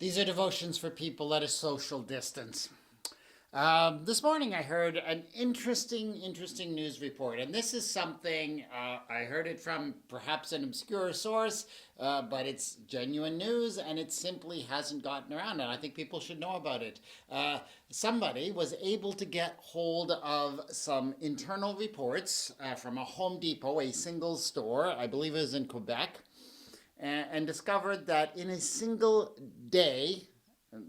These are devotions for people at a social distance. This morning I heard an interesting news report, and this is something I heard it from perhaps an obscure source, but it's genuine news, and it simply hasn't gotten around, and I think people should know about it. Somebody was able to get hold of some internal reports from a Home Depot, a single store, I believe it was in Quebec, and discovered that in a single day,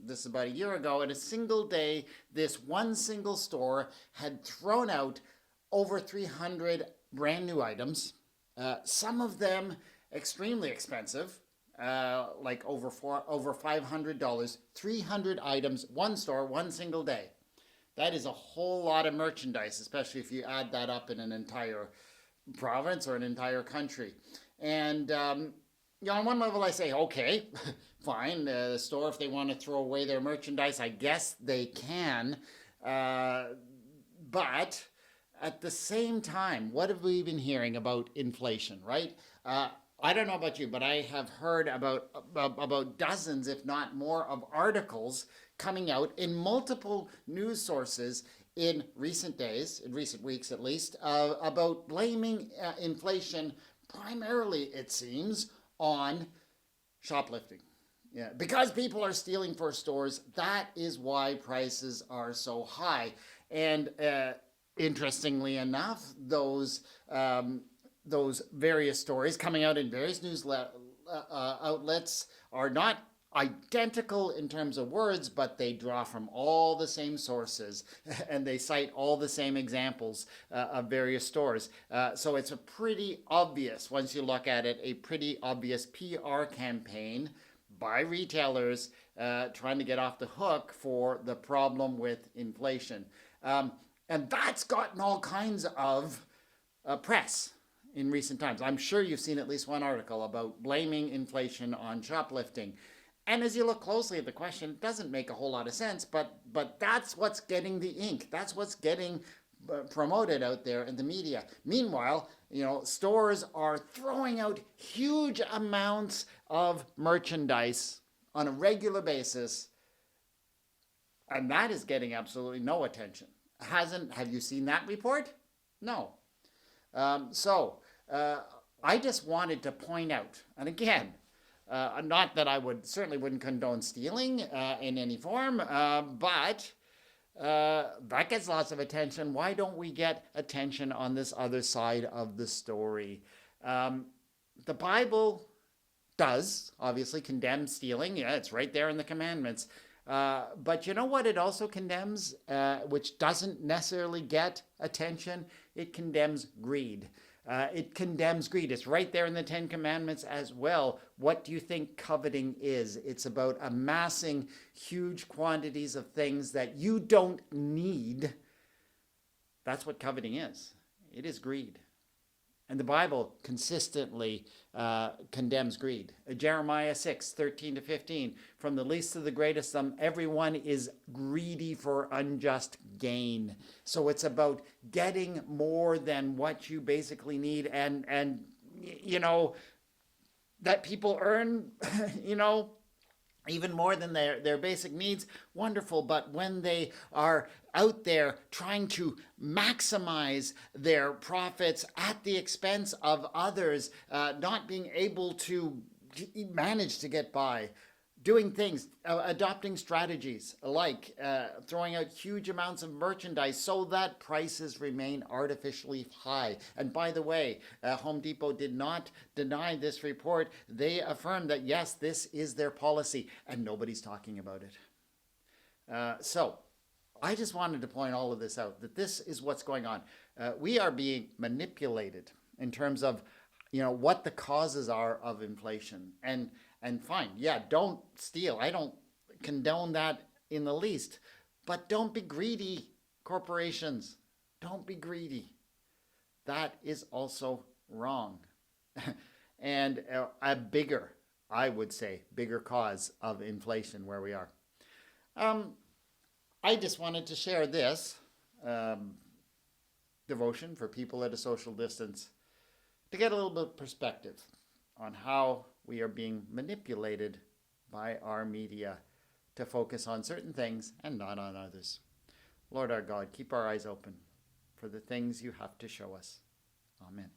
this is about a year ago, in a single day, this one single store had thrown out over 300 brand new items, some of them extremely expensive, like over $500, 300 items, one store, one single day. That is a whole lot of merchandise, especially if you add that up in an entire province or an entire country. And on one level, I say, okay, fine. The store, if they want to throw away their merchandise, I guess they can. But at the same time, what have we been hearing about inflation, right? I don't know about you, but I have heard about dozens, if not more, of articles coming out in multiple news sources in recent days, in recent weeks at least, about blaming inflation primarily, it seems, on shoplifting. Yeah, because people are stealing for stores, that is why prices are so high. And interestingly enough, those various stories coming out in various news outlets are not identical in terms of words, but they draw from all the same sources and they cite all the same examples of various stores. So it's a pretty obvious, once you look at it, a pretty obvious PR campaign by retailers trying to get off the hook for the problem with inflation. And that's gotten all kinds of press in recent times. I'm sure you've seen at least one article about blaming inflation on shoplifting. And as you look closely at the question, it doesn't make a whole lot of sense, but that's what's getting the ink. That's what's getting promoted out there in the media. Meanwhile, stores are throwing out huge amounts of merchandise on a regular basis, and that is getting absolutely no attention. Have you seen that report? No. I just wanted to point out, and again, not that I certainly wouldn't condone stealing in any form, but that gets lots of attention. Why don't we get attention on this other side of the story? The Bible does obviously condemn stealing. Yeah, it's right there in the commandments. But you know what it also condemns, which doesn't necessarily get attention? It condemns greed. It condemns greed. It's right there in the Ten Commandments as well. What do you think coveting is? It's about amassing huge quantities of things that you don't need. That's what coveting is. It is greed. And the Bible consistently condemns greed. Jeremiah 6:13-15, from the least to the greatest, everyone is greedy for unjust gain. So it's about getting more than what you basically need, and that people earn, even more than their basic needs, wonderful. But when they are out there trying to maximize their profits at the expense of others, not being able to manage to get by, doing things, adopting strategies like throwing out huge amounts of merchandise so that prices remain artificially high. And by the way, Home Depot did not deny this report. They affirmed that, yes, this is their policy, and nobody's talking about it. So I just wanted to point all of this out, that this is what's going on. We are being manipulated in terms of what the causes are of inflation. And fine, yeah, don't steal. I don't condone that in the least. But don't be greedy, corporations. Don't be greedy. That is also wrong. And I would say, bigger cause of inflation where we are. I just wanted to share this devotion for people at a social distance to get a little bit of perspective on how we are being manipulated by our media to focus on certain things and not on others. Lord our God, keep our eyes open for the things you have to show us. Amen.